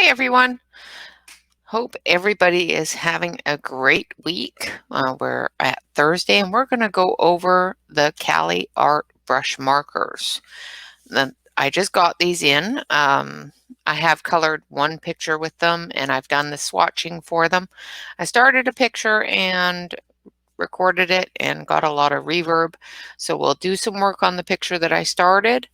everyone. Hope everybody is having a great week. We're at Thursday and we're going to go over the Cali Art brush markers. I just got these in. I have colored one picture with them and I've done the swatching for them. I started a picture and recorded it and got a lot of reverb. So we'll do some work on the picture that I started,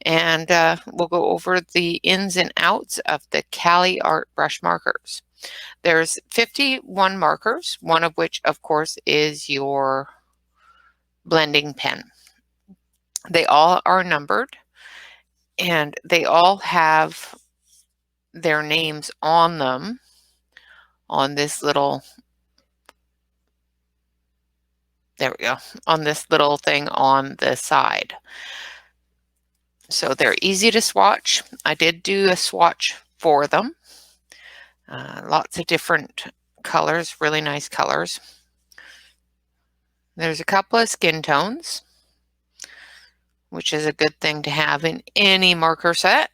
and we'll go over the ins and outs of the Cali Art brush markers. There's 51 markers, one of which, of course, is your blending pen. They all are numbered, and they all have their names on them on this little, there we go, on this little thing on the side. So they're easy to swatch. I did do a swatch for them. Lots of different colors, really nice colors. There's a couple of skin tones, which is a good thing to have in any marker set.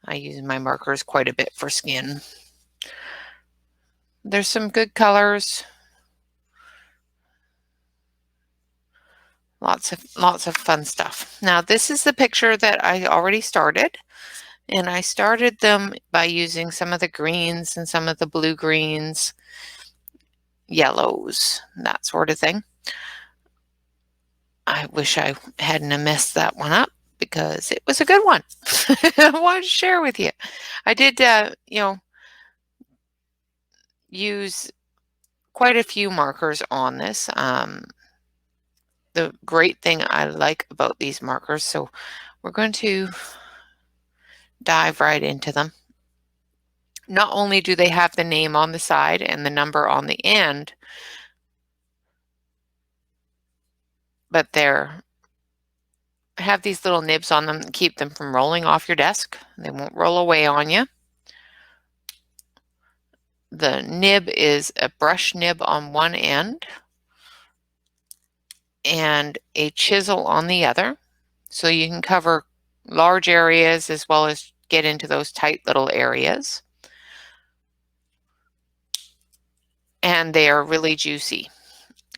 I use my markers quite a bit for skin. There's some good colors. Lots of fun stuff. Now this is the picture that I already started, and I started them by using some of the greens and some of the blue greens, yellows, that sort of thing. I wish I hadn't messed that one up because it was a good one. I wanted to share with you. I did, use quite a few markers on this. The great thing I like about these markers, so we're going to dive right into them. Not only do they have the name on the side and the number on the end, but have these little nibs on them that keep them from rolling off your desk. They won't roll away on you. The nib is a brush nib on one end and a chisel on the other, so you can cover large areas as well as get into those tight little areas. And they are really juicy.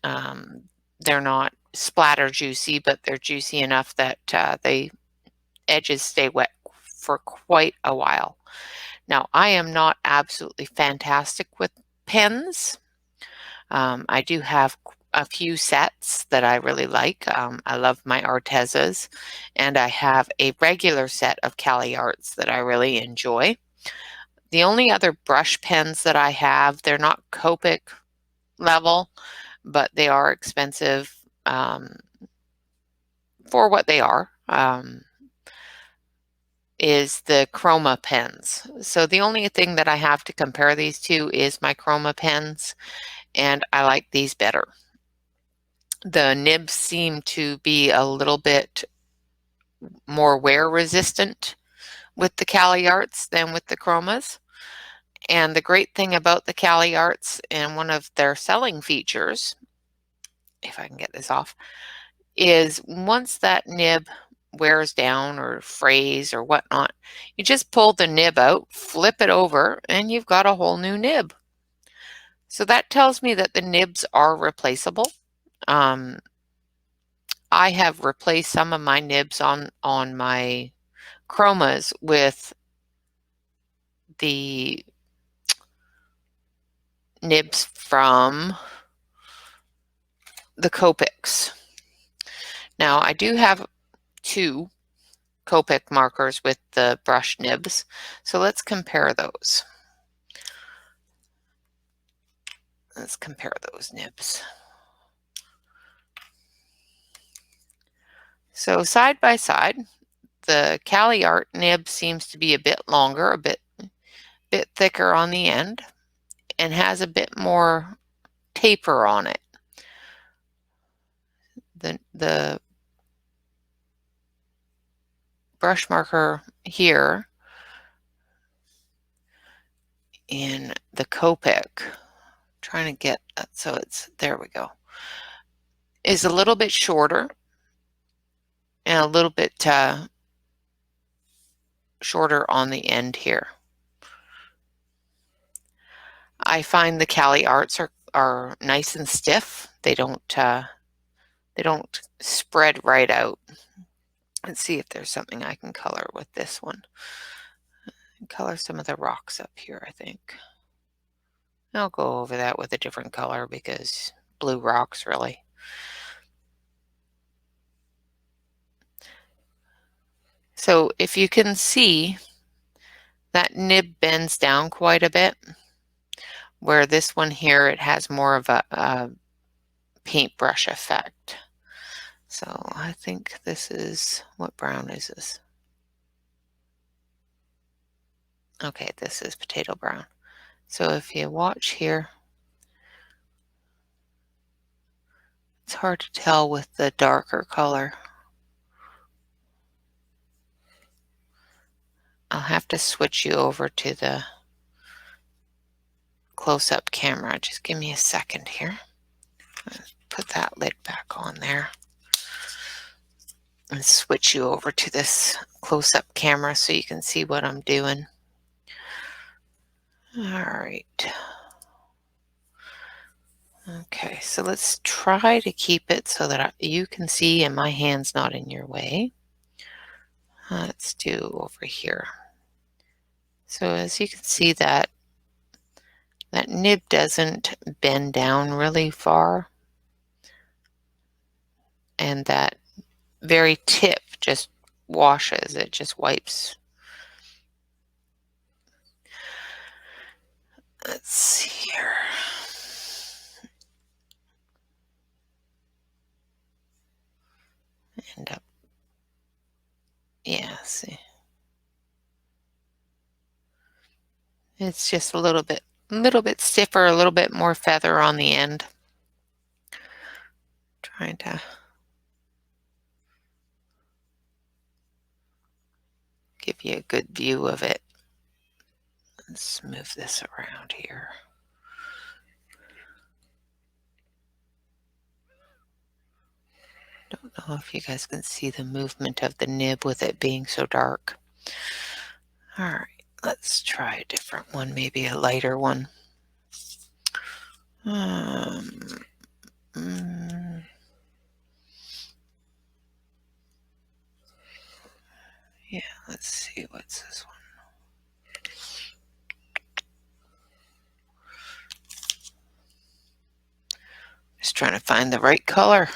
They're not splatter juicy, but they're juicy enough that the edges stay wet for quite a while. Now, I am not absolutely fantastic with pens. I do have a few sets that I really like. I love my Artezas, and I have a regular set of Cali Arts that I really enjoy. The only other brush pens that I have, they're not Copic level, but they are expensive for what they are, is the Chroma pens. So the only thing that I have to compare these to is my Chroma pens, and I like these better. The nibs seem to be a little bit more wear resistant with the Cali Arts than with the Chromas. And the great thing about the Cali Arts, and one of their selling features, if I can get this off, is once that nib wears down or frays or whatnot, you just pull the nib out, flip it over, and you've got a whole new nib. So that tells me that the nibs are replaceable. I have replaced some of my nibs on my Chromas with the nibs from the Copics. Now, I do have 2 Copic markers with the brush nibs, so let's compare those. Let's compare those nibs. So side by side, the Cali Art nib seems to be a bit longer, a bit thicker on the end, and has a bit more taper on it. The brush marker here in the Copic, trying to get that so it's, there we go, is a little bit shorter and a little bit shorter on the end here. I find the Cali Arts are nice and stiff. They don't spread right out. Let's see if there's something I can color with this one. Color some of the rocks up here, I think. I'll go over that with a different color because blue rocks, really. So if you can see, that nib bends down quite a bit, where this one here, it has more of a paintbrush effect. So I think this is, what brown is this? Okay, this is potato brown. So if you watch here, it's hard to tell with the darker color. I'll have to switch you over to the close-up camera. Just give me a second here. Put that lid back on there and switch you over to this close-up camera so you can see what I'm doing. All right. Okay, so let's try to keep it so that you can see and my hand's not in your way. Let's do over here. So as you can see, that nib doesn't bend down really far, and that very tip just washes, it just wipes. Let's see here. End up, yeah, see. It's just a little bit stiffer, a little bit more feather on the end. Trying to give you a good view of it. Let's move this around here. Don't know if you guys can see the movement of the nib with it being so dark. All right, let's try a different one, maybe a lighter one. Yeah, let's see, what's this one? Just trying to find the right color.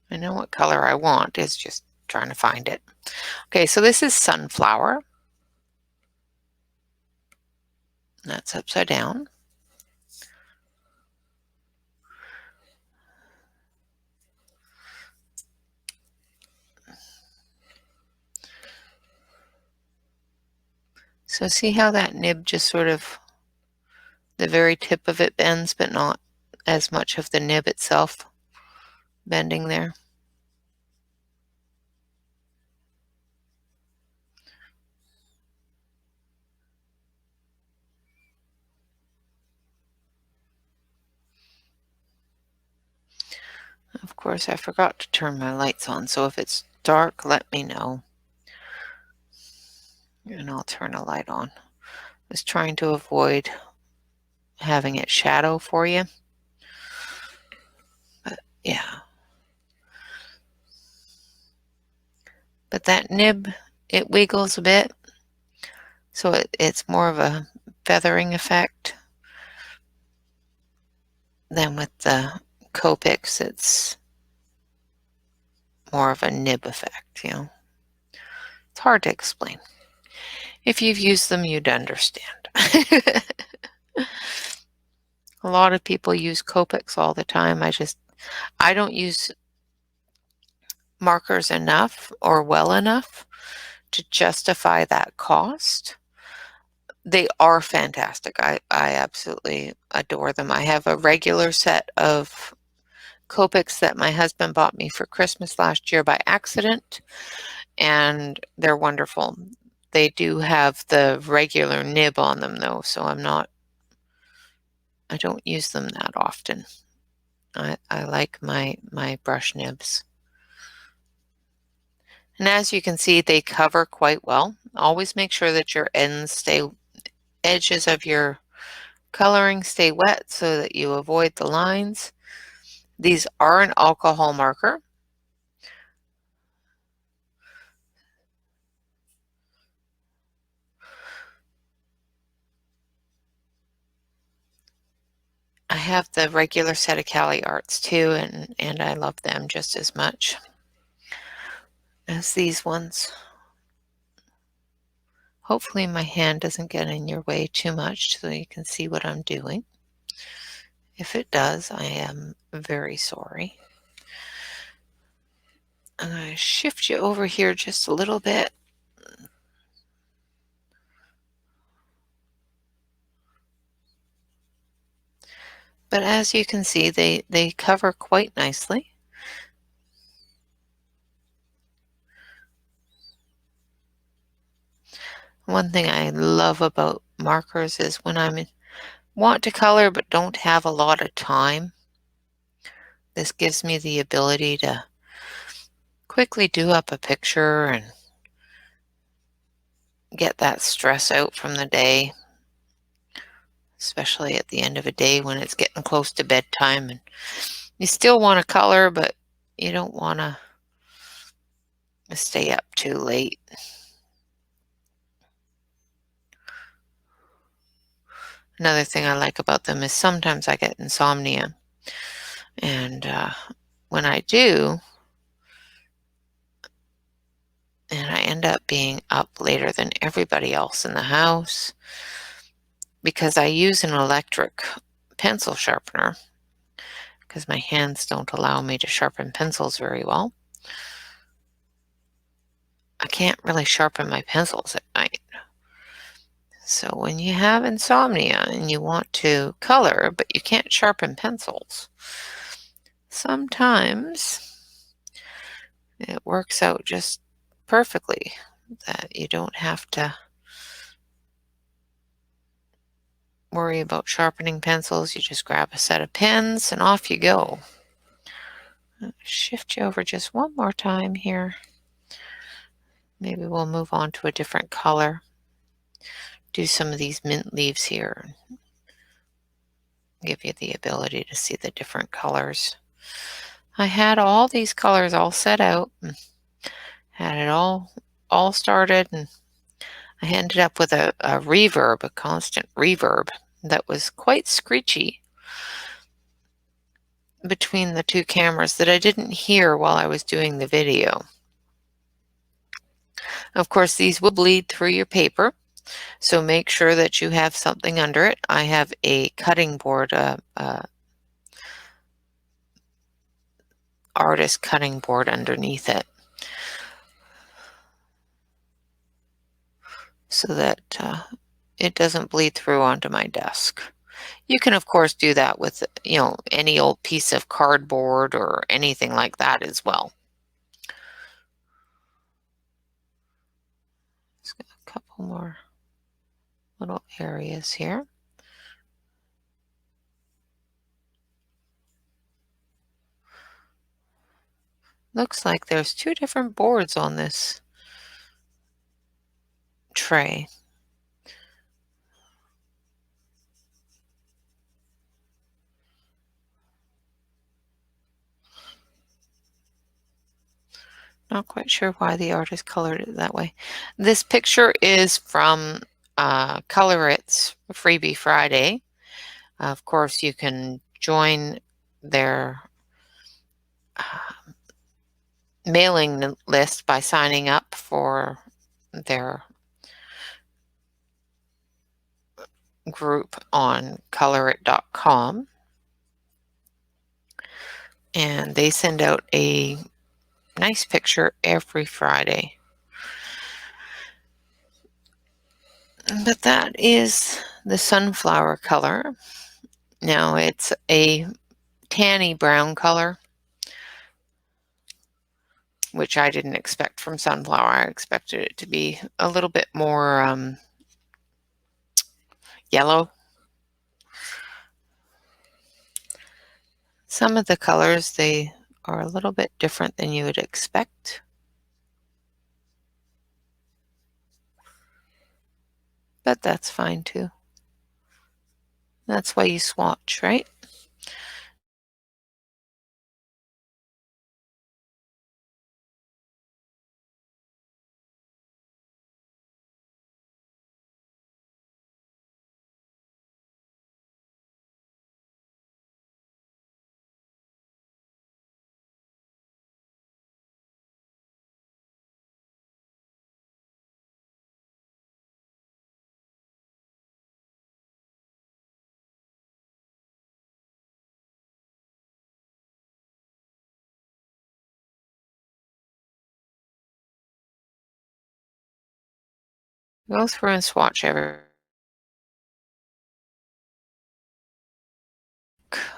I know what color I want, it's just trying to find it. Okay, so this is sunflower. That's upside down. So see how that nib just sort of, the very tip of it bends, but not as much of the nib itself bending there. Of course, I forgot to turn my lights on, so if it's dark, let me know. And I'll turn a light on. Just trying to avoid having it shadow for you. But yeah. But that nib, it wiggles a bit, so it's more of a feathering effect than with the Copics. It's more of a nib effect, you know. It's hard to explain. If you've used them, you'd understand. A lot of people use Copics all the time. I don't use markers enough or well enough to justify that cost. They are fantastic. I absolutely adore them. I have a regular set of Copics that my husband bought me for Christmas last year by accident, and they're wonderful. They do have the regular nib on them though, so I don't use them that often. I like my brush nibs. And as you can see, they cover quite well. Always make sure that your edges of your coloring stay wet so that you avoid the lines. These are an alcohol marker. I have the regular set of Cali Arts too, and I love them just as much as these ones. Hopefully my hand doesn't get in your way too much so you can see what I'm doing. If it does, I am very sorry. I'm going to shift you over here just a little bit. But as you can see, they cover quite nicely. One thing I love about markers is when I want to color but don't have a lot of time, this gives me the ability to quickly do up a picture and get that stress out from the day, especially at the end of a day when it's getting close to bedtime and you still want to color, but you don't want to stay up too late. Another thing I like about them is sometimes I get insomnia, and when I do, and I end up being up later than everybody else in the house because I use an electric pencil sharpener because my hands don't allow me to sharpen pencils very well. I can't really sharpen my pencils at night. So when you have insomnia and you want to color, but you can't sharpen pencils, sometimes it works out just perfectly that you don't have to worry about sharpening pencils. You just grab a set of pens and off you go. Shift you over just one more time here. Maybe we'll move on to a different color. Do some of these mint leaves here. Give you the ability to see the different colors. I had all these colors all set out and had it all started, and I ended up with a reverb, a constant reverb that was quite screechy between the two cameras that I didn't hear while I was doing the video. Of course, these will bleed through your paper, so make sure that you have something under it. I have a cutting board, artist cutting board underneath it, so that it doesn't bleed through onto my desk. You can, of course, do that with, any old piece of cardboard or anything like that as well. Just got a couple more little areas here. Looks like there's two different boards on this tray. Not quite sure why the artist colored it that way. This picture is from Colorit's Freebie Friday. Of course, you can join their mailing list by signing up for their group on colorit.com. And they send out a nice picture every Friday. But that is the sunflower color. Now it's a tanny brown color, which I didn't expect from sunflower. I expected it to be a little bit more yellow. Some of the colors, they are a little bit different than you would expect. but that's fine too. That's why you swatch, right? Go through and swatch every,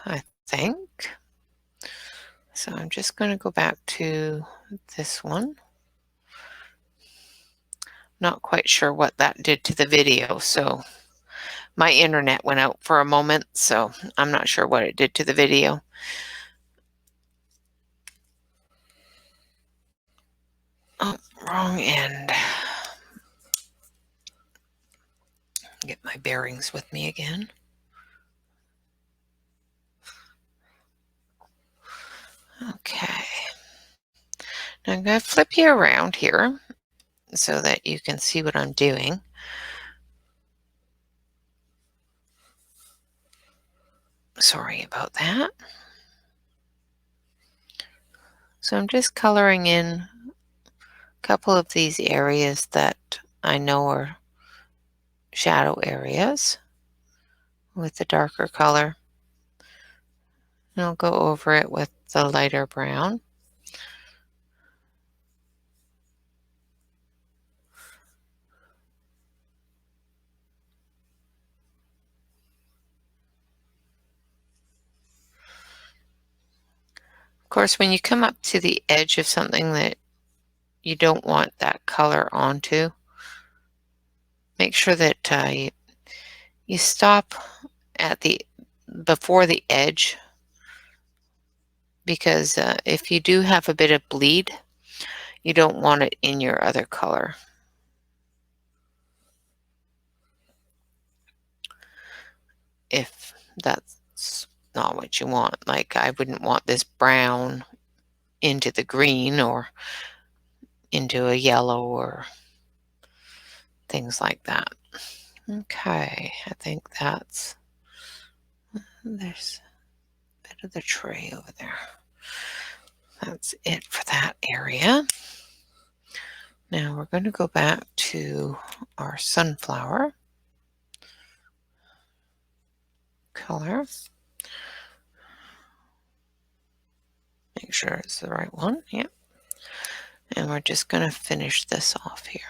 I think. So I'm just going to go back to this one. Not quite sure what that did to the video, so my internet went out for a moment, so I'm not sure what it did to the video. Oh, wrong end. Get my bearings with me again. Okay. Now I'm going to flip you around here so that you can see what I'm doing. Sorry about that. So I'm just coloring in a couple of these areas that I know are shadow areas with the darker color. And I'll go over it with the lighter brown. Of course, when you come up to the edge of something that you don't want that color onto, make sure that you stop at before the edge, because if you do have a bit of bleed, you don't want it in your other color. If that's not what you want. Like, I wouldn't want this brown into the green or into a yellow or things like that. Okay, I think there's a bit of the tray over there. That's it for that area. Now we're going to go back to our sunflower color. Make sure it's the right one. Yep. And we're just going to finish this off here.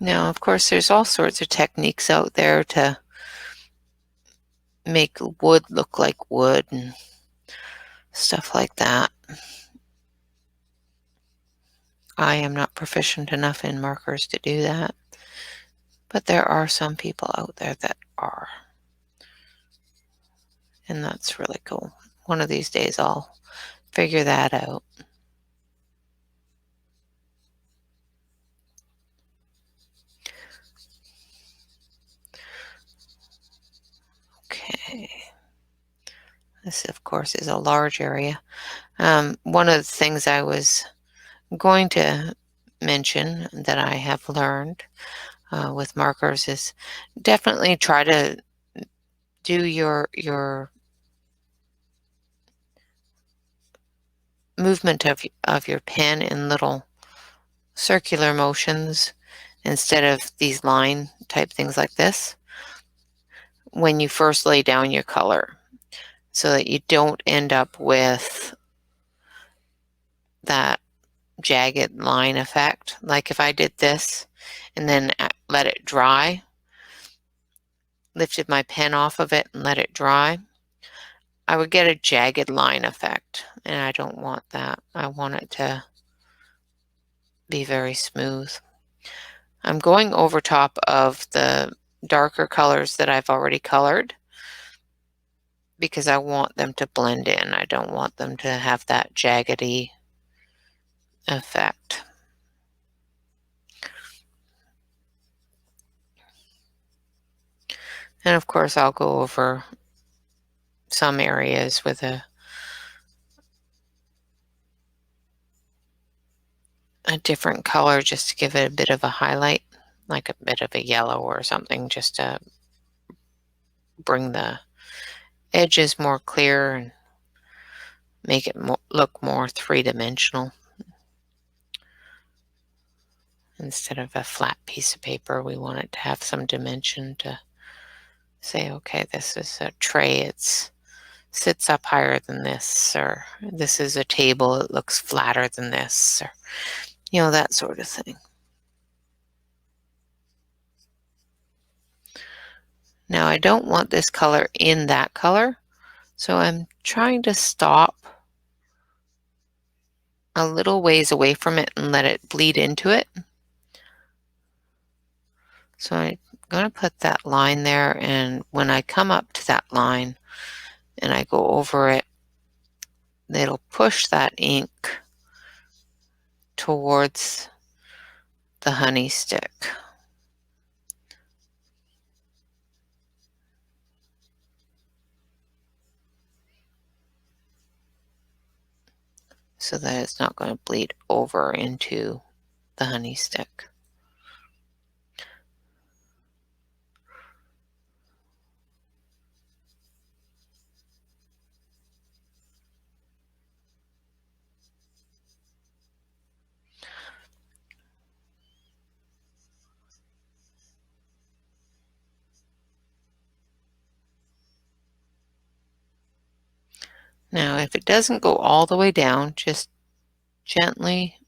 Now, of course, there's all sorts of techniques out there to make wood look like wood and stuff like that. I am not proficient enough in markers to do that, but there are some people out there that are, and that's really cool. One of these days I'll figure that out. Okay. This, of course, is a large area. One of the things I was going to mention that I have learned with markers is definitely try to do your movement of your pen in little circular motions instead of these line type things like this when you first lay down your color, so that you don't end up with that jagged line effect. Like if I did this and then let it dry, lifted my pen off of it and let it dry, I would get a jagged line effect, and I don't want that. I want it to be very smooth. I'm going over top of the darker colors that I've already colored because I want them to blend in. I don't want them to have that jaggedy effect. And of course, I'll go over some areas with a different color just to give it a bit of a highlight, like a bit of a yellow or something, just to bring the edges more clear and make it look more three-dimensional instead of a flat piece of paper. We want it to have some dimension to say, okay, this is a tray, it sits up higher than this, or this is a table, it looks flatter than this, or that sort of thing. Now I don't want this color in that color, so I'm trying to stop a little ways away from it and let it bleed into it. So I'm going to put that line there, and when I come up to that line and I go over it, it'll push that ink towards the honey stick. So that it's not going to bleed over into the honey stick. Now, if it doesn't go all the way down, just gently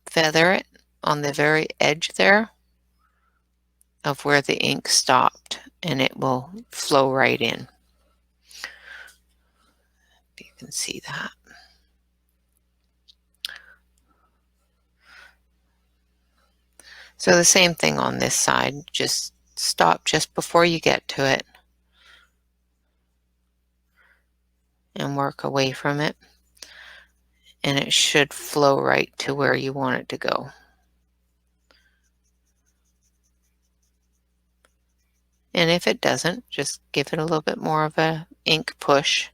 feather it on the very edge there of where the ink stopped, and it will flow right in. If you can see that. So the same thing on this side, just stop just before you get to it and work away from it, and it should flow right to where you want it to go. And if it doesn't, just give it a little bit more of a ink push.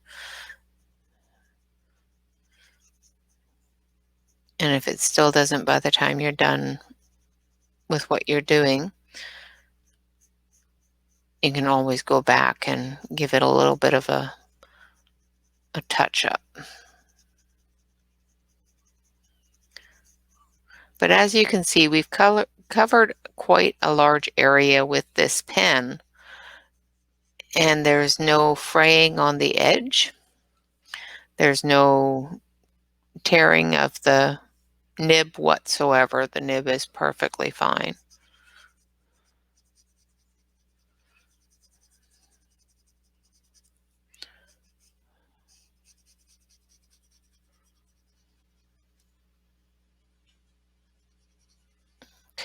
And if it still doesn't by the time you're done with what you're doing, you can always go back and give it a little bit of a touch up. But as you can see, we've covered quite a large area with this pen, and there's no fraying on the edge. There's no tearing of the nib whatsoever. The nib is perfectly fine.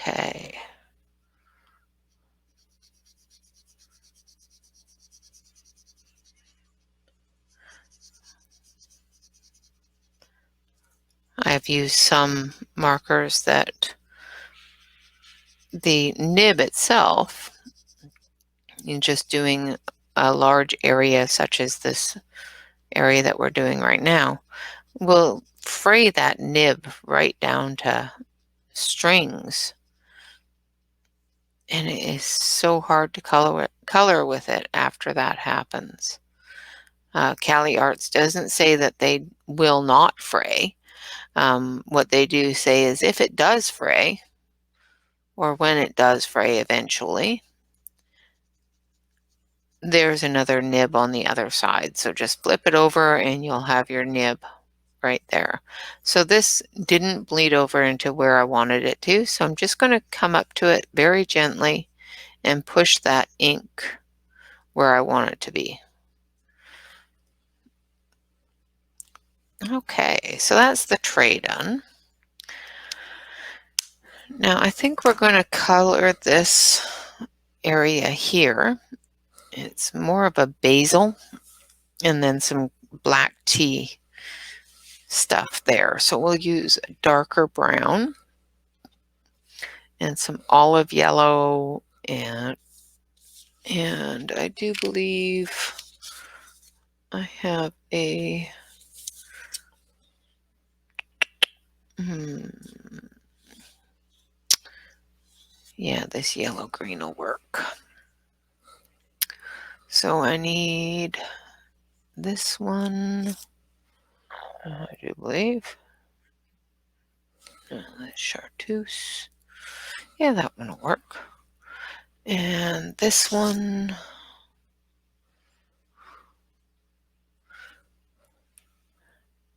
Okay. I've used some markers that the nib itself, in just doing a large area such as this area that we're doing right now, will fray that nib right down to strings. And it is so hard to color with it after that happens. Cali Arts doesn't say that they will not fray. What they do say is if it does fray, or when it does fray eventually, there's another nib on the other side. So just flip it over and you'll have your nib right there. So this didn't bleed over into where I wanted it to. So I'm just going to come up to it very gently and push that ink where I want it to be. Okay, so that's the tray done. Now I think we're going to color this area here, it's more of a basil and then some black tea stuff there. So we'll use a darker brown and some olive yellow, and I do believe I have a yeah, this yellow green will work. So I need this one, I do believe. That's chartreuse. Yeah, that one will work. And this one.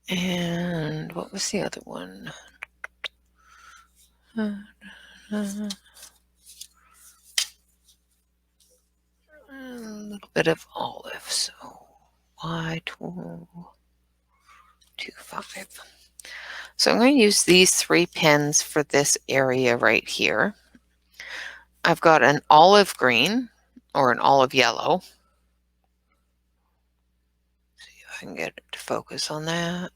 And what was the other one? A little bit of olive, so Y225. So I'm going to use these 3 pens for this area right here. I've got an olive green or an olive yellow. See if I can get it to focus on that.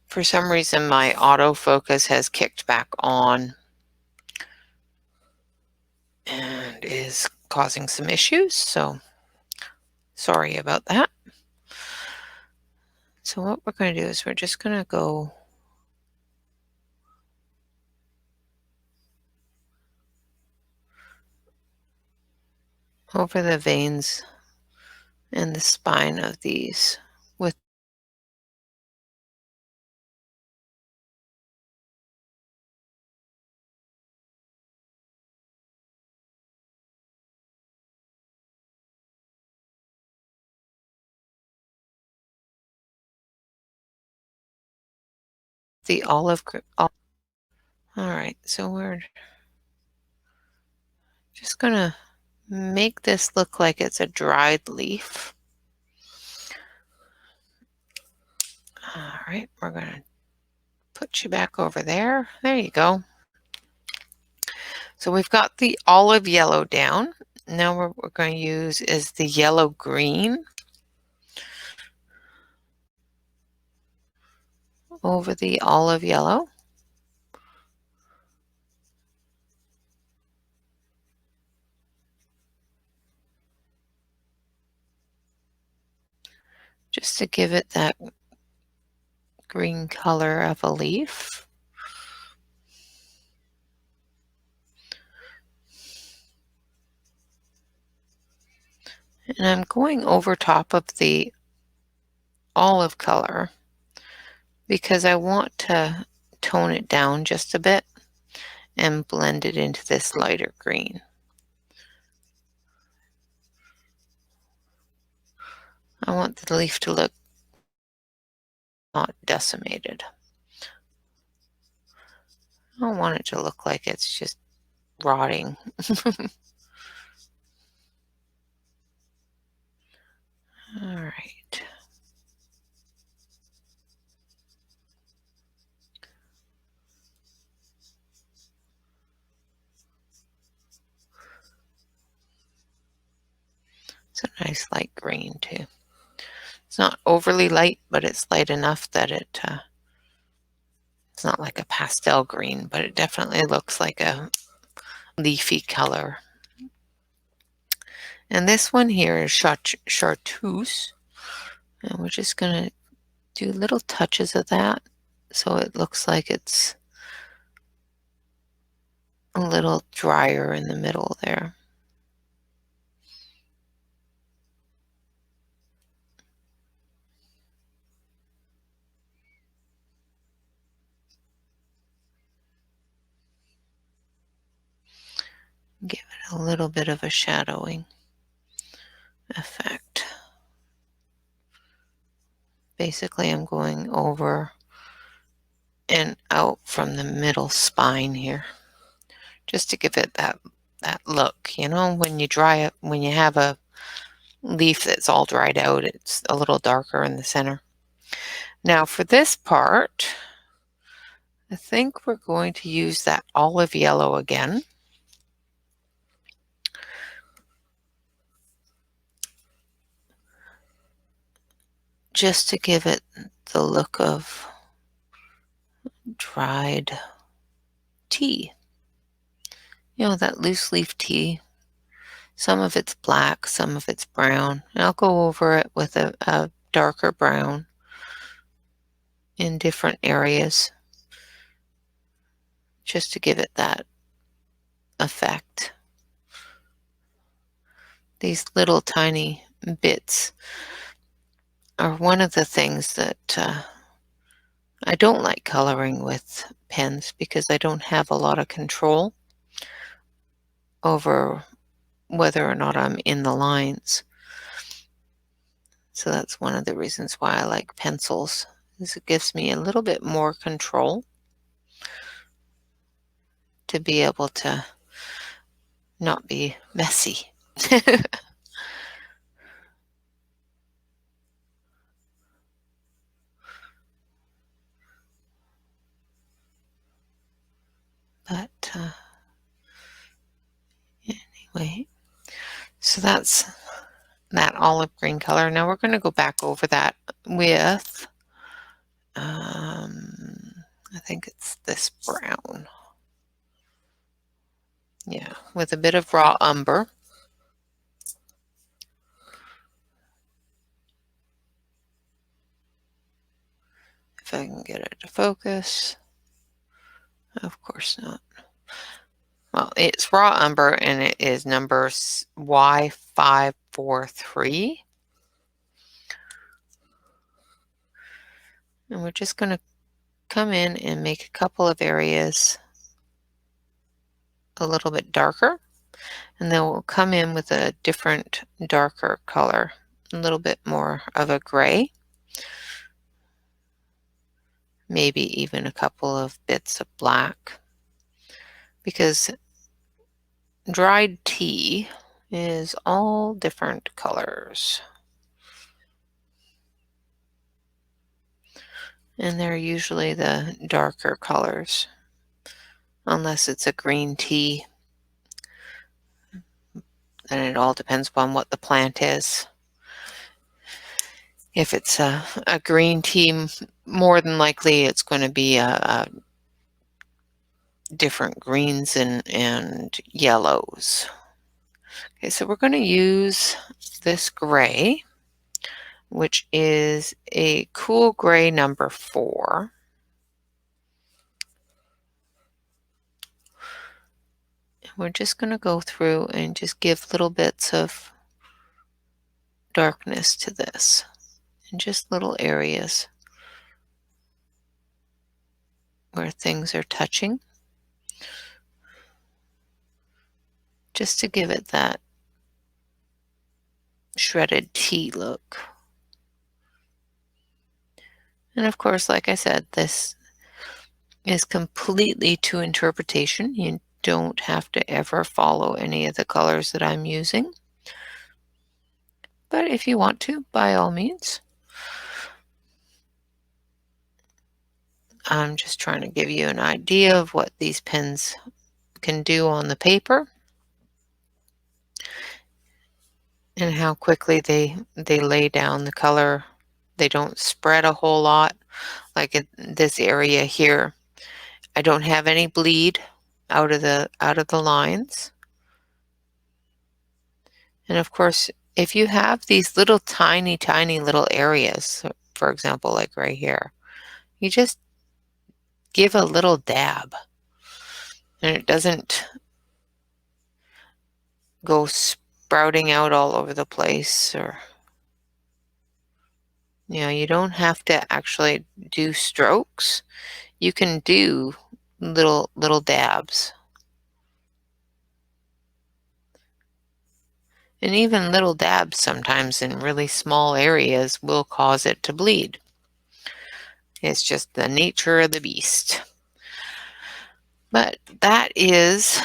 For some reason, my autofocus has kicked back on and is causing some issues, so sorry about that. So what we're going to do is we're just going to go over the veins and the spine of these with the olive. All right, so we're just going to make this look like it's a dried leaf. All right, we're going to put you back over there. There you go. So we've got the olive yellow down. Now what we're going to use is the yellow green over the olive yellow. Just to give it that green color of a leaf. And I'm going over top of the olive color because I want to tone it down just a bit and blend it into this lighter green. I want the leaf to look not decimated. I don't want it to look like it's just rotting. All right. It's a nice light green too. It's not overly light, but it's light enough that it's not like a pastel green, but it definitely looks like a leafy color. And this one here is chartreuse. And we're just going to do little touches of that so it looks like it's a little drier in the middle there. Give it a little bit of a shadowing effect. Basically, I'm going over and out from the middle spine here, just to give it that look. You know, when you dry it, when you have a leaf that's all dried out, it's a little darker in the center. Now for this part, I think we're going to use that olive yellow again. just to give it the look of dried tea. You know, that loose leaf tea. Some of it's black, some of it's brown. And I'll go over it with a darker brown in different areas just to give it that effect. These little tiny bits are one of the things that I don't like coloring with pens because I don't have a lot of control over whether or not I'm in the lines. So that's one of the reasons why I like pencils, is it gives me a little bit more control to be able to not be messy. But anyway, so that's that olive green color. Now we're going to go back over that with, I think it's this brown. Yeah, with a bit of raw umber. If I can get it to focus. Of course not. Well, it's raw umber and it is number Y543. And we're just going to come in and make a couple of areas a little bit darker. And then we'll come in with a different darker color, a little bit more of a gray. Maybe even a couple of bits of black. Because dried tea is all different colors. And they're usually the darker colors, unless it's a green tea. And it all depends upon what the plant is. If it's a green tea, more than likely it's going to be a different greens and yellows. Okay, so we're going to use this gray, which is a cool gray number 4. We're just going to go through and just give little bits of darkness to this in just little areas where things are touching, just to give it that shredded tea look. And of course, like I said, this is completely to interpretation. You don't have to ever follow any of the colors that I'm using. But if you want to, by all means. I'm just trying to give you an idea of what these pens can do on the paper and how quickly they lay down the color. They don't spread a whole lot. Like in this area here, I don't have any bleed out of the lines. And of course, if you have these little tiny little areas, for example, like right here, you just give a little dab and it doesn't go sprouting out all over the place. Or, you know, you don't have to actually do strokes. You can do little dabs. And even little dabs sometimes in really small areas will cause it to bleed. It's just the nature of the beast. But that is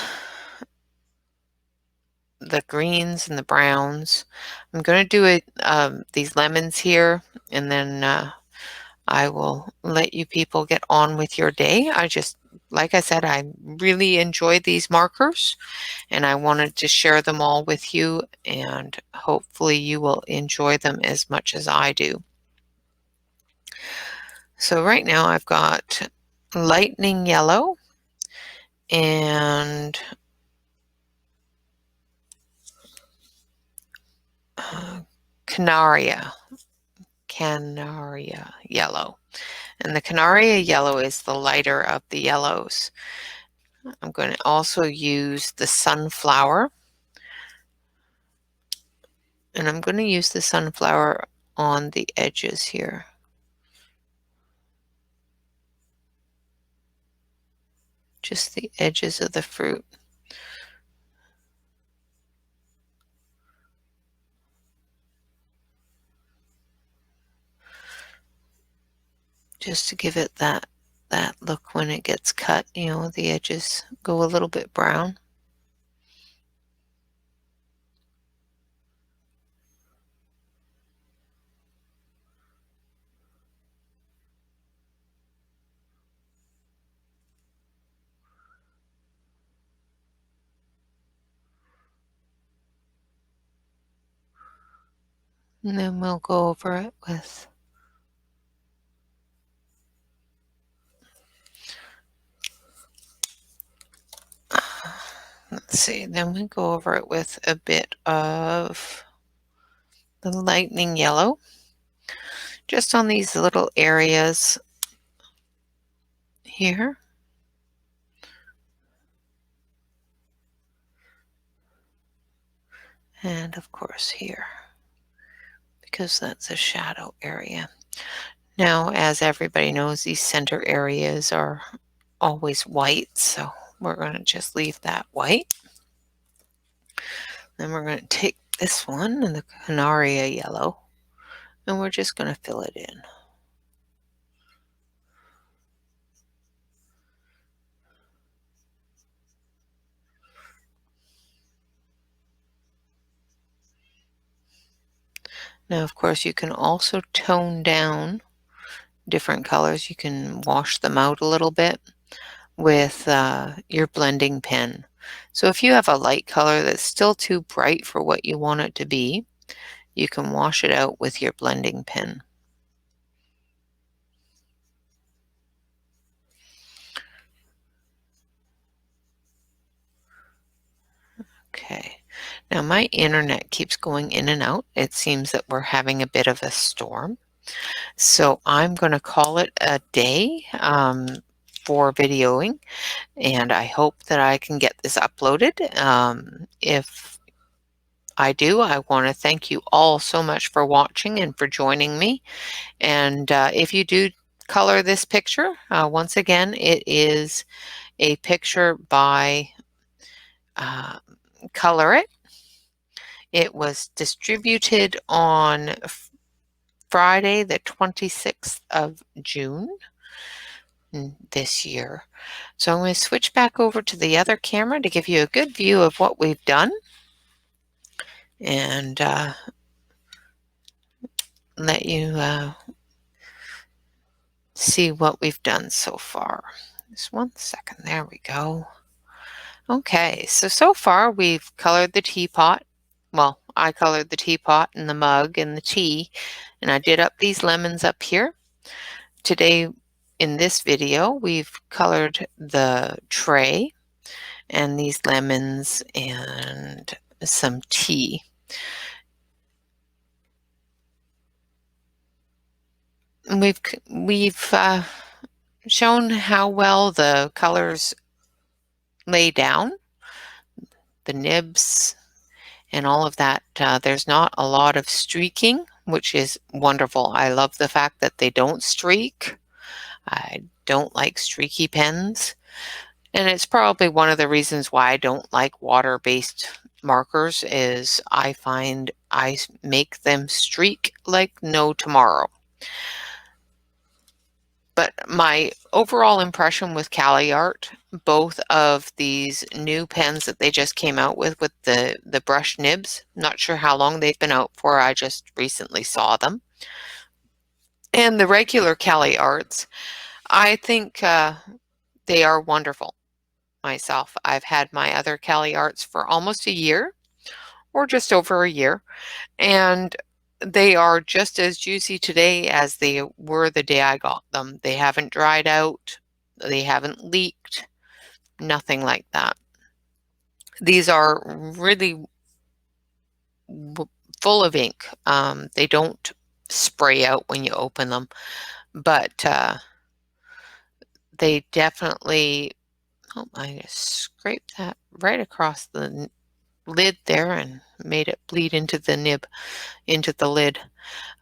the greens and the browns. I'm going to do these lemons here, and then I will let you people get on with your day. Like I said, I really enjoyed these markers, and I wanted to share them all with you, and hopefully you will enjoy them as much as I do. So right now I've got lightning yellow and Canaria yellow. And the Canaria yellow is the lighter of the yellows. I'm going to also use the sunflower. And I'm going to use the sunflower on the edges here. Just the edges of the fruit. Just to give it that look when it gets cut, you know, the edges go a little bit brown. And then we'll go over it with let's see, then we go over it with a bit of the lightning yellow, just on these little areas here. And of course here, because that's a shadow area. Now, as everybody knows, these center areas are always white, so we're going to just leave that white. Then we're going to take this one and the Canaria yellow, and we're just going to fill it in. Now, of course, you can also tone down different colors. You can wash them out a little bit with your blending pen. So if you have a light color that's still too bright for what you want it to be, you can wash it out with your blending pen. Okay, now my internet keeps going in and out. It seems that we're having a bit of a storm. So I'm going to call it a day for videoing, and I hope that I can get this uploaded. If I do, I want to thank you all so much for watching and for joining me. And if you do color this picture, once again, it is a picture by Color It. It was distributed on Friday, the 26th of June this year. So I'm going to switch back over to the other camera to give you a good view of what we've done and let you see what we've done so far. Just 1 second. There we go. Okay, so far we've colored the teapot. Well, I colored the teapot and the mug and the tea, and I did up these lemons up here. Today, in this video, we've colored the tray and these lemons and some tea. And we've shown how well the colors lay down, the nibs and all of that. There's not a lot of streaking, which is wonderful. I love the fact that they don't streak. I don't like streaky pens. And it's probably one of the reasons why I don't like water-based markers is I find I make them streak like no tomorrow. But my overall impression with Cali Art, both of these new pens that they just came out with the brush nibs, not sure how long they've been out for, I just recently saw them, and the regular Cali Arts, I think they are wonderful myself. I've had my other Cali Arts for almost a year, or just over a year, and They are just as juicy today as they were the day I got them. They haven't dried out. They haven't leaked. Nothing like that. These are really full of ink. They don't spray out when you open them, but they definitely, oh, I just scraped that right across the lid there and made it bleed into the nib, into the lid.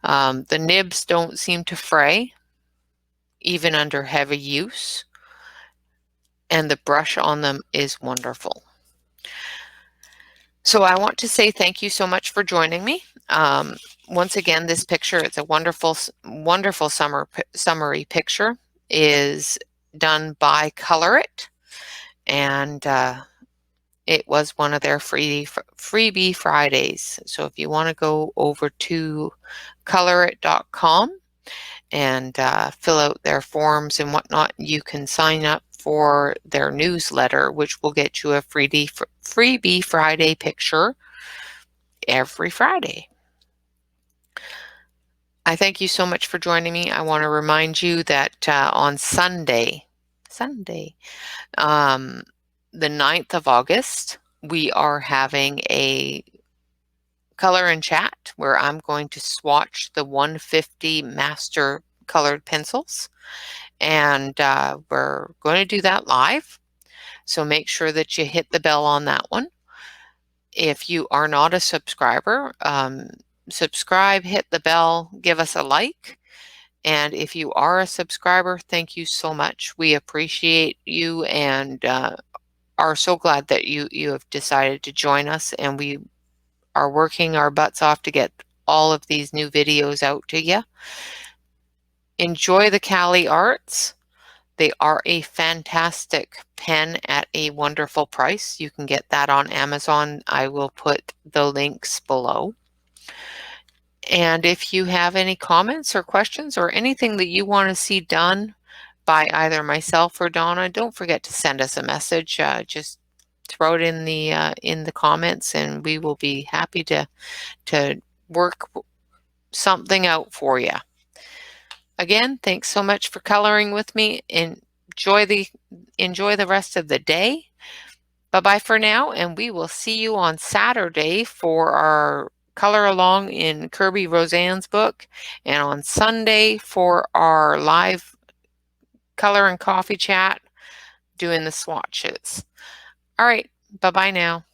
The nibs don't seem to fray, even under heavy use, and the brush on them is wonderful. So I want to say thank you so much for joining me. Once again, this picture, it's a wonderful, wonderful summary picture, is done by Colorit, and it was one of their freebie Fridays. So if you want to go over to colorit.com and fill out their forms and whatnot, you can sign up for their newsletter, which will get you a freebie Friday picture every Friday. I thank you so much for joining me. I want to remind you that on Sunday, the 9th of August, we are having a color and chat where I'm going to swatch the 150 master colored pencils, and we're going to do that live. So make sure that you hit the bell on that one. If you are not a subscriber, subscribe, hit the bell, give us a like. And if you are a subscriber, thank you so much. We appreciate you and are so glad that you have decided to join us, and we are working our butts off to get all of these new videos out to you. Enjoy the Cali arts. They are a fantastic pen at a wonderful price. You can get that on Amazon. I will put the links below. And if you have any comments or questions or anything that you want to see done by either myself or Donna, don't forget to send us a message. Just throw it in the comments, and we will be happy to work something out for you. Again, thanks so much for coloring with me. Enjoy the rest of the day. Bye-bye for now, and we will see you on Saturday for our color along in Kirby Roseanne's book, and on Sunday for our live color and coffee chat doing the swatches. All right, bye-bye now.